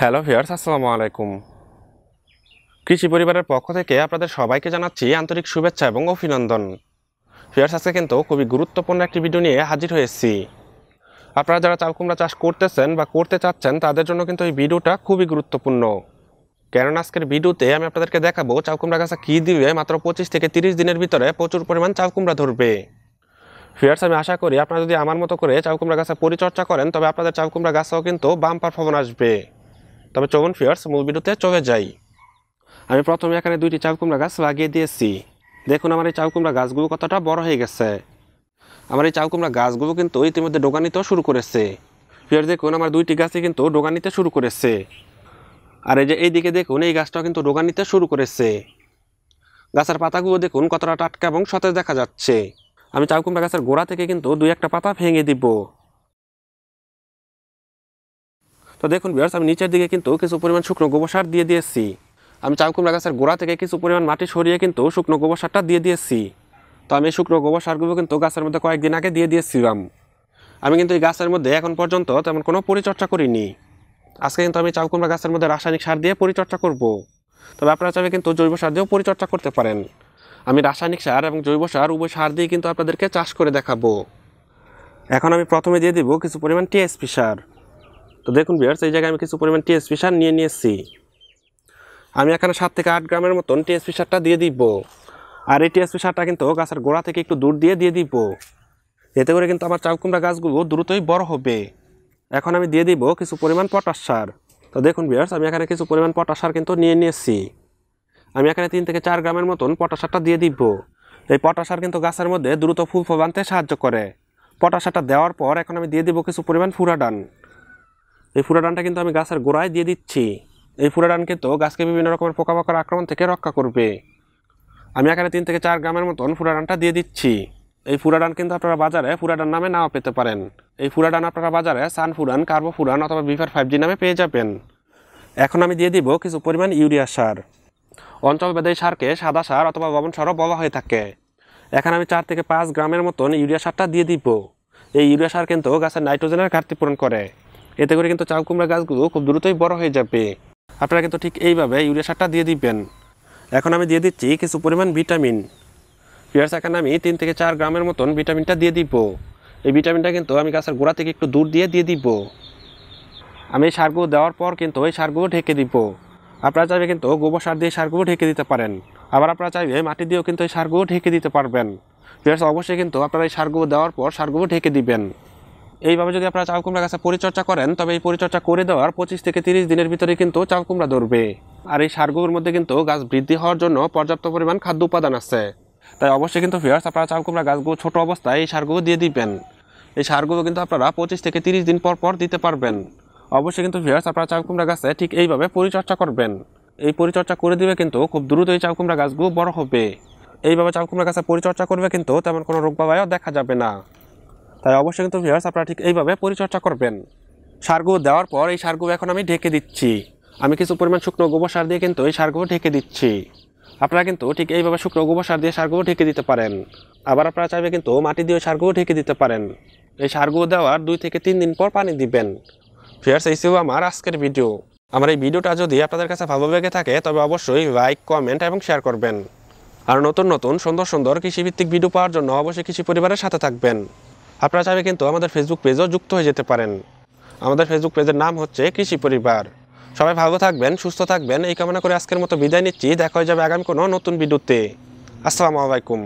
Hello viewers, আসসালামু আলাইকুম। কৃষি পরিবারের পক্ষ থেকে আপনাদের সবাইকে জানাচ্ছি আন্তরিক শুভেচ্ছা এবং অভিনন্দন। ভিউয়ার্স, আজকে কিন্তু খুবই গুরুত্বপূর্ণ একটি ভিডিও নিয়ে হাজির হয়েছি। আপনারা যারা চাল কুমড়া চাষ করতেছেন বা করতে চাচ্ছেন তাদের জন্য কিন্তু এই ভিডিওটা খুবই গুরুত্বপূর্ণ। কারণ আজকের ভিডিওতে আমি আপনাদেরকে দেখাবো চাল কুমড়া গাছে কী দিলে মাত্র 25 থেকে 30 দিনের ভিতরে প্রচুর পরিমাণ চাল কুমড়া ধরবে। ভিউয়ার্স, আমি আশা করি আপনারা যদি আমার মতো করে চাল কুমড়া গাছে পরিচর্যা করেন তবে আপনাদের চাল কুমড়া গাছেও কিন্তু বাম্পার ফলন আসবে। তবে চলুন ভিউয়ার্স, মূল ভিডিওতে চলে যাই। আমি প্রথমে এখানে 2টি চাল কুমড়া গাছ লাগিয়ে দিয়েছি। দেখুন আমার এই চাল কুমড়া গাছগুলো কতটা বড় হয়ে গেছে। আমার এই চাল কুমড়া গাছগুলো কিন্তু ইতিমধ্যে ডোগা নিতেও শুরু করেছে। ফের দেখুন আমার 2টি গাছই কিন্তু ডোগা নিতে শুরু করেছে। আর এই যে এইদিকে দেখুন এই গাছটাও কিন্তু ডোগা নিতে শুরু করেছে। গাছের পাতাগুলো দেখুন কতটা টাটকা এবং সতেজ দেখা যাচ্ছে। আমি চাল কুমড়া গাছের গোড়া থেকে কিন্তু 2-1টা পাতা ভেঙে দিব। তো দেখুন ভিউয়ার্স, আমি নিচের দিকে কিন্তু কিছু পরিমাণ শুকনো গোবর সার দিয়ে দিয়েছি। আমি চাল কুমড়া গাছের গোড়া থেকে কিছু পরিমাণ মাটি সরিয়ে কিন্তু শুকনো গোবর সারটা দিয়ে দিয়েছি। তো আমি এই শুকনো গোবর সারগুলো কিন্তু গাছের মধ্যে কয়েকদিন আগে দিয়ে দিয়েছিলাম। আমি কিন্তু এই গাছের মধ্যে এখন পর্যন্ত তেমন কোনো পরিচর্যা করিনি। আজকে কিন্তু আমি চাল কুমড়া গাছের মধ্যে রাসায়নিক সার দিয়ে পরিচর্যা করব। তবে আপনারা চাইলে কিন্তু জৈব সার দিয়েও পরিচর্যা করতে পারেন। আমি রাসায়নিক সার এবং জৈব সার উভয় সার দিয়ে কিন্তু আপনাদেরকে চাষ করে দেখাবো। এখন আমি প্রথমে দিয়ে দিব কিছু পরিমাণ টিএসপি সার। তো দেখুন ভিউয়ার্স, এই জায়গায় আমি কিছু পরিমাণ টিএসপি সার নিয়ে নিয়েছি। আমি এখানে 7 থেকে 8 গ্রামের মতন টিএসপি সারটা দিয়ে দিব। আর এই টিএসপি সারটা কিন্তু গাছের গোড়া থেকে একটু দূর দিয়ে দিব। এতে করে কিন্তু আমার চাল কুমড়া গাছগুলো দ্রুতই বড় হবে। এখন আমি দিয়ে দিব কিছু পরিমাণ পটাশ সার। তো দেখুন ভিউয়ার্স, আমি এখানে কিছু পরিমাণ পটাশ সার কিন্তু নিয়ে নিয়েছি। আমি এখানে 3 থেকে 4 গ্রামের মতন পটাশ সারটা দিয়ে দিব। এই পটাশ সার কিন্তু গাছের মধ্যে দ্রুত ফুল ফল আনতে সাহায্য করে। পটাশ সারটা দেওয়ার পর এখন আমি দিয়ে দিব কিছু পরিমাণ ফুরাডান। এই ফুরাডানটা কিন্তু আমি গাছের গোড়ায় দিয়ে দিচ্ছি। এই ফুরাডান কিন্তু গাছকে বিভিন্ন রকমের পোকামাকড় আক্রমণ থেকে রক্ষা করবে। আমি এখানে 3 থেকে 4 গ্রামের মতন ফুরাডানটা দিয়ে দিচ্ছি। এই ফুরাডান কিন্তু আপনারা বাজারে ফুরাডান নামে নাও পেতে পারেন। এই ফুরাডান আপনারা বাজারে সানফুরান, কার্বোফুরান অথবা বিভার 5G নামে পেয়ে যাবেন। এখন আমি দিয়ে দিব কিছু পরিমাণ ইউরিয়া সার। অঞ্চলভেদে এই সারকে সাদা সার অথবা লবণ সারও বলা হয়ে থাকে। এখানে আমি 4 থেকে 5 গ্রামের মতন ইউরিয়া সারটা দিয়ে দিব। এই ইউরিয়া সার কিন্তু গাছের নাইট্রোজেনের ঘাটতি পূরণ করে। এতে করে কিন্তু চাল কুমড়া গাছগুলো খুব দ্রুতই বড় হয়ে যাবে। আপনারা কিন্তু ঠিক এইভাবে ইউরিয়া সারটা দিয়ে দিবেন। এখন আমি দিয়ে দিচ্ছি কিছু পরিমাণ ভিটামিন। ভিউয়ার্স, এখানে আমি 3 থেকে 4 গ্রামের মতন ভিটামিনটা দিয়ে দিব। এই ভিটামিনটা কিন্তু আমি গাছের গোড়া থেকে একটু দূর দিয়ে দিব। আমি এই সারগুলো দেওয়ার পর কিন্তু এই সারগুলো ঢেকে দিব। আপনারা চাইবে কিন্তু গোবর সার দিয়ে সারগুলো ঢেকে দিতে পারেন। আবার আপনারা চাইবে মাটি দিয়েও কিন্তু এই সারগুলো ঢেকে দিতে পারবেন। ভিউয়ার্স, অবশ্যই কিন্তু আপনারা এই সারগুলো দেওয়ার পর সারগুলো ঢেকে দিবেন। এইভাবে যদি আপনারা চাল কুমড়া গাছে পরিচর্যা করেন তবে এই পরিচর্যা করে দেওয়ার 25 থেকে 30 দিনের ভিতরে কিন্তু চাল কুমড়া ধরবে। আর এই সারগুলোর মধ্যে কিন্তু গাছ বৃদ্ধি হওয়ার জন্য পর্যাপ্ত পরিমাণ খাদ্য উপাদান আছে। তাই অবশ্যই কিন্তু ভিউয়ার্স, আপনারা চাল কুমড়া গাছগুলো ছোট অবস্থায় এই সারগুলো দিয়ে দিবেন। এই সারগুলো কিন্তু আপনারা 25 থেকে 30 দিন পর পর দিতে পারবেন। অবশ্যই কিন্তু ভিউয়ার্স, আপনারা চাল কুমড়া গাছে ঠিক এইভাবে পরিচর্যা করবেন। এই পরিচর্যা করে দিবে কিন্তু খুব দ্রুত এই চাল কুমড়া গাছগুলো বড় হবে। এইভাবে চাল কুমড়া গাছে পরিচর্যা করবে কিন্তু তেমন কোনো রোগ বালাইও দেখা যাবে না। তাই অবশ্যই কিন্তু ভিউয়ার্স, আপনারা ঠিক এইভাবে পরিচর্যা করবেন। সারগুলো দেওয়ার পর এই সারগুলো এখন আমি ঢেকে দিচ্ছি। আমি কিছু পরিমাণ শুকনো গোবর সার দিয়ে কিন্তু এই সারগুলো ঢেকে দিচ্ছি। আপনারা কিন্তু ঠিক এইভাবে শুকনো গোবর সার দিয়ে সারগুলো ঢেকে দিতে পারেন। আবার আপনারা চাইবে কিন্তু মাটি দিয়ে সারগুলো ঢেকে দিতে পারেন। এই সারগুলো দেওয়ার 2 থেকে 3 দিন পর পানি দিবেন। ভিউয়ার্স, এই ছিল আমার আজকের ভিডিও। আমার এই ভিডিওটা যদি আপনাদের কাছে ভালো লেগে থাকে তবে অবশ্যই লাইক, কমেন্ট এবং শেয়ার করবেন। আর নতুন নতুন সুন্দর সুন্দর কৃষিভিত্তিক ভিডিও পাওয়ার জন্য অবশ্যই কৃষি পরিবারের সাথে থাকবেন। আপনারা চাইবে কিন্তু আমাদের ফেসবুক পেজও যুক্ত হয়ে যেতে পারেন। আমাদের ফেসবুক পেজের নাম হচ্ছে কৃষি পরিবার। সবাই ভালো থাকবেন, সুস্থ থাকবেন এই কামনা করে আজকের মতো বিদায় নিচ্ছি। দেখা হয়ে যাবে আগামী কোনো নতুন ভিডিওতে। আসসালামু আলাইকুম।